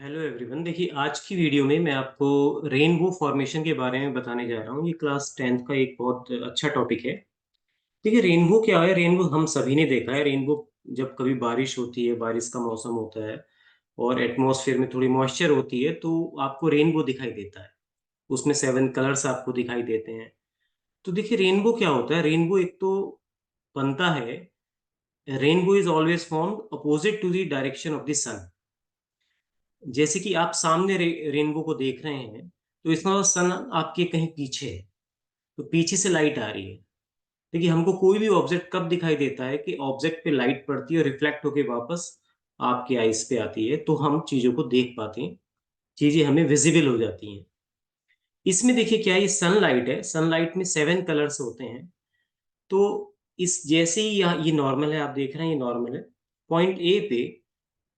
Hello everyone. देखिए, आज की वीडियो में मैं आपको रेनबो फॉर्मेशन के बारे में बताने जा रहा हूँ। ये क्लास 10th का एक बहुत अच्छा टॉपिक है। देखिए, रेनबो क्या है? रेनबो हम सभी ने देखा है। रेनबो जब कभी बारिश होती है, बारिश का मौसम होता है और एटमॉस्फेयर में थोड़ी मॉइस्चर होती है तो आपको रेनबो दिखाई देता है। उसमें 7 कलर्स आपको दिखाई देते हैं। तो देखिए, रेनबो क्या होता है? रेनबो एक तो बनता है, rainbow is always found opposite to the direction of the sun. जैसे कि आप सामने रेनबो को देख रहे हैं, तो इसमें सन आपके कहीं पीछे है, तो पीछे से लाइट आ रही है। देखिए, हमको कोई भी ऑब्जेक्ट कब दिखाई देता है कि ऑब्जेक्ट पे लाइट पड़ती है और रिफ्लेक्ट होके वापस आपके आईज पे आती है, तो हम चीजों को देख पाते हैं, चीजें हमें विजिबल हो जाती हैं। इसमें देखिए क्या, ये सनलाइट है। सनलाइट में 7 कलर्स होते हैं। तो इस जैसे ही यहाँ ये नॉर्मल है, आप देख रहे हैं ये नॉर्मल है। पॉइंट ए पे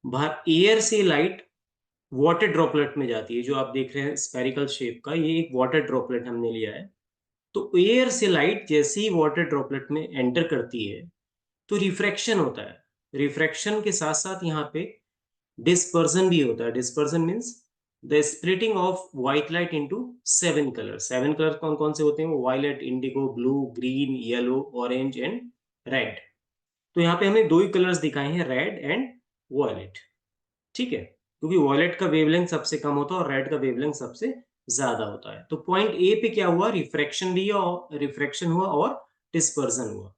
बाहर एयर से लाइट वाटर ड्रॉपलेट में जाती है। जो आप देख रहे हैं स्पेरिकल शेप का, ये एक वाटर ड्रॉपलेट हमने लिया है। तो एयर से लाइट जैसे ही वाटर ड्रॉपलेट में एंटर करती है तो रिफ्रैक्शन होता है। रिफ्रैक्शन के साथ साथ यहाँ पे डिस्पर्जन भी होता है। Dispersion means the splitting of white light into 7 colour. 7 colour कौन कौन से होते हैं? वो violet, indigo, blue, green, yellow, orange and red. तो यहाँ पे हमें दो ही कलर्स दिखाए हैं, रेड एंड वॉयलेट। ठीक है, क्योंकि वॉयलेट का वेवलेंथ सबसे कम होता है और रेड का वेवलेंथ सबसे ज्यादा होता है। तो पॉइंट ए पे क्या हुआ? रिफ्रैक्शन भी और रिफ्रैक्शन हुआ और डिस्पर्जन हुआ।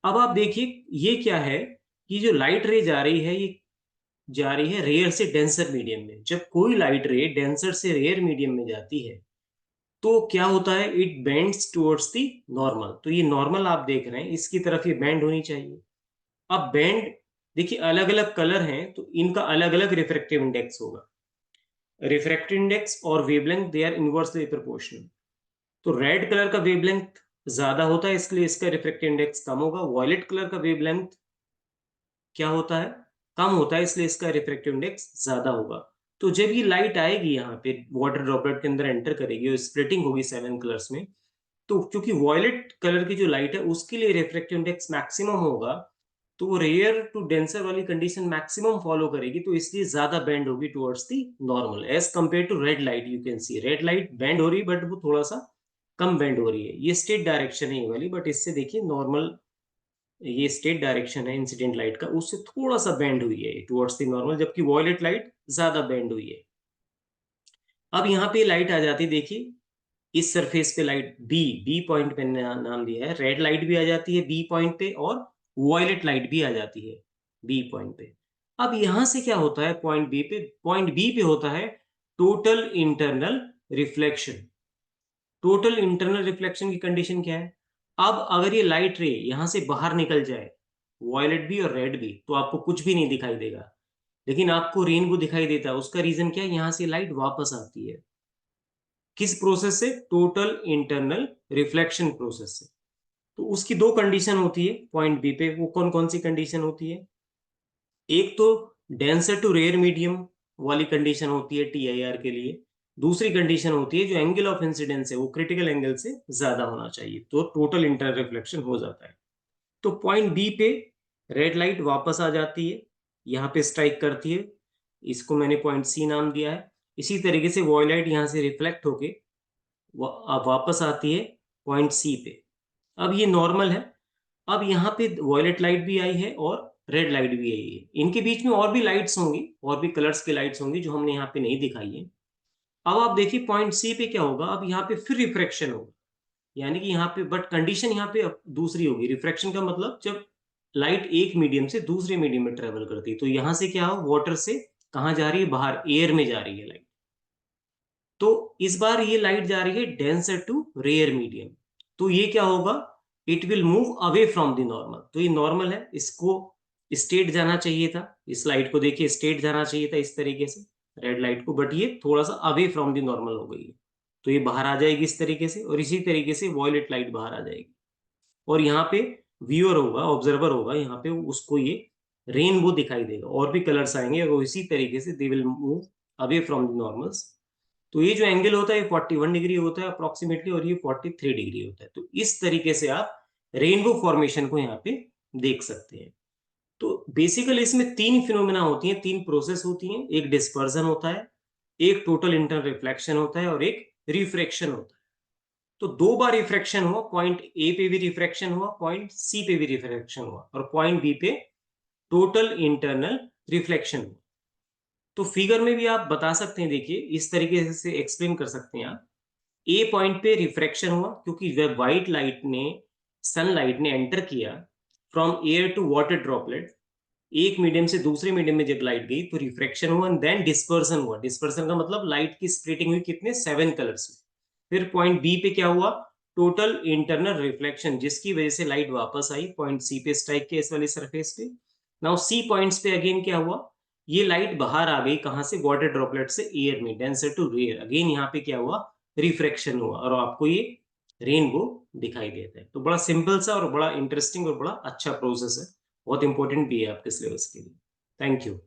अब आप देखिए ये क्या है कि जो लाइट रे जा रही है, ये जा रही है रेयर से डेंसर मीडियम में। जब कोई लाइट रे डेंसर से रेयर मीडियम में जाती है तो क्या होता है? It bends towards the normal. तो ये नॉर्मल आप देख रहे हैं, इसकी तरफ ये बेंड होनी चाहिए। अब बेंड, देखिए अलग अलग कलर हैं तो इनका अलग अलग रिफ्रैक्टिव इंडेक्स होगा। रिफ्रैक्टिव इंडेक्स और wavelength they are inversely proportional. तो रेड कलर का वेवलेंथ ज्यादा होता है, इसलिए इसका रिफ्रैक्टिव इंडेक्स कम होगा। वॉयलेट कलर का वेवलेंथ क्या होता है? कम होता है, इसलिए इसका रिफ्रैक्टिव इंडेक्स ज्यादा होगा। तो जब ये लाइट आएगी यहाँ पे वाटर ड्रॉपलेट के अंदर एंटर करेगी और स्प्लिटिंग होगी 7 कलर्स में, तो क्योंकि वॉयलेट कलर की जो लाइट है उसके लिए रिफ्रैक्टिव इंडेक्स मैक्सिमम होगा, तो वो रेयर टू डेंसर वाली कंडीशन मैक्सिमम फॉलो करेगी, तो इसलिए ज्यादा बेंड होगी towards the normal as compare to red light. You can see red light bend हो रही है बट वो थोड़ा सा कम बेंड हो रही है। ये स्टेट डायरेक्शन है ये वाली, बट इससे देखिए नॉर्मल, ये स्टेट डायरेक्शन है इंसिडेंट लाइट का, उससे थोड़ा सा बेंड हुई है टुवर्ड्स दी नॉर्मल, जबकि वॉयलेट लाइट ज्यादा बेंड हुई है। अब यहाँ पे लाइट आ जाती है, देखिए इस सरफेस पे लाइट बी, बी पॉइंट पे नाम दिया है। रेड लाइट भी आ जाती है बी पॉइंट पे और वॉयलेट लाइट भी आ जाती है बी पॉइंट पे। अब यहां से क्या होता है? पॉइंट बी पे, पॉइंट बी पे होता है total internal reflection. Total internal reflection की कंडीशन क्या है? अब अगर ये लाइट रे यहां से बाहर निकल जाए, वॉयलेट भी और रेड भी, तो आपको कुछ भी नहीं दिखाई देगा। लेकिन आपको रेनबो दिखाई देता है। उसका रीजन क्या है? यहां से लाइट वापस आती है। किस प्रोसेस से? टोटल इंटरनल रिफ्लेक्शन प्रोसेस से। तो उसकी दो कंडीशन होती है पॉइंट बी पे। वो कौन कौन सी कंडीशन होती है? एक तो डेंसर टू रेयर मीडियम वाली कंडीशन होती है टीआईआर के लिए। दूसरी कंडीशन होती है जो एंगल ऑफ इंसिडेंस है वो क्रिटिकल एंगल से ज्यादा होना चाहिए, तो टोटल इंटरनल रिफ्लेक्शन हो जाता है। तो पॉइंट बी पे रेड लाइट वापस आ जाती है, यहाँ पे स्ट्राइक करती है। इसको मैंने पॉइंट सी नाम दिया है। इसी तरीके से वॉयलाइट यहाँ से रिफ्लेक्ट होके अब वापस आती है पॉइंट सी पे। अब ये नॉर्मल है। अब यहाँ पे वॉयलेट लाइट भी आई है और रेड लाइट भी आई है। इनके बीच में और भी लाइट्स होंगी, और भी कलर्स की लाइट्स होंगी जो हमने यहाँ पे नहीं दिखाई है। अब आप देखिए पॉइंट सी पे क्या होगा? अब यहाँ पे फिर रिफ्रैक्शन होगा, यानी कि यहाँ पे, बट कंडीशन यहाँ पे दूसरी होगी। रिफ्रैक्शन का मतलब जब लाइट एक मीडियम से दूसरे मीडियम में ट्रेवल करती है, तो यहाँ से क्या हो, वाटर से कहाँ जा रही है? बाहर एयर में जा रही है लाइट। तो इस बार ये लाइट जा रही है डेंसर टू रेयर मीडियम। तो ये क्या होगा? It will move away from the normal. तो ये नॉर्मल है, इसको स्टेट जाना चाहिए था। इस लाइट को देखिए स्टेट जाना चाहिए था इस तरीके से, रेड लाइट को, बट ये थोड़ा सा अवे फ्रॉम द नॉर्मल हो गई है। तो ये बाहर आ जाएगी इस तरीके से, और इसी तरीके से वॉयलेट लाइट बाहर आ जाएगी। और यहाँ पे व्यूअर होगा, ऑब्जर्वर होगा, यहाँ पे उसको ये रेनबो दिखाई देगा। और भी कलर्स आएंगे और इसी तरीके से they will move away from the normals. तो ये जो एंगल होता है ये 41 डिग्री होता है अप्रोक्सीमेटली, और ये 43 डिग्री होता है। तो इस तरीके से आप रेनबो फॉर्मेशन को यहाँ पे देख सकते हैं। तो बेसिकली इसमें तीन फिनोमेना होती हैं, तीन प्रोसेस होती हैं। एक डिस्पर्जन होता है, एक टोटल इंटरनल रिफ्लेक्शन होता है, और एक रिफ्रैक्शन होता है। तो दो बार रिफ्रैक्शन हुआ, पॉइंट ए पे भी रिफ्रैक्शन हुआ, पॉइंट सी पे भी रिफ्रैक्शन हुआ, और पॉइंट बी पे टोटल इंटरनल रिफ्लेक्शन हुआ। तो फिगर में भी आप बता सकते हैं, देखिए इस तरीके से एक्सप्लेन कर सकते हैं आप। ए पॉइंट पे रिफ्रैक्शन हुआ क्योंकि जब व्हाइट लाइट ने, सनलाइट ने एंटर किया from air to water droplet, एक मीडियम से दूसरे मीडियम में जब लाइट गई तो रिफ्रैक्शन हुआ, एंड देन डिस्पर्सन हुआ। डिस्पर्सन का मतलब लाइट की स्प्लिटिंग हुई कितने, 7 कलर्स में। फिर पॉइंट बी पे क्या हुआ, टोटल इंटरनल रिफ्लेक्शन, जिसकी वजह से लाइट वापस आई पॉइंट सी पे स्ट्राइक किया इस वाली सरफेस पे। नाउ सी पॉइंट्स पे अगेन क्या हुआ, ये लाइट बाहर आ गई कहां से, वाटर ड्रॉपलेट से एयर में, डेंसर टू रेयर। अगेन यहाँ पे क्या हुआ, रिफ्रैक्शन हुआ, और आपको ये रेनबो दिखाई देता है। तो बड़ा सिंपल सा और बड़ा इंटरेस्टिंग और बड़ा अच्छा प्रोसेस है, बहुत इंपॉर्टेंट भी है आपके सिलेबस के लिए। Thank you.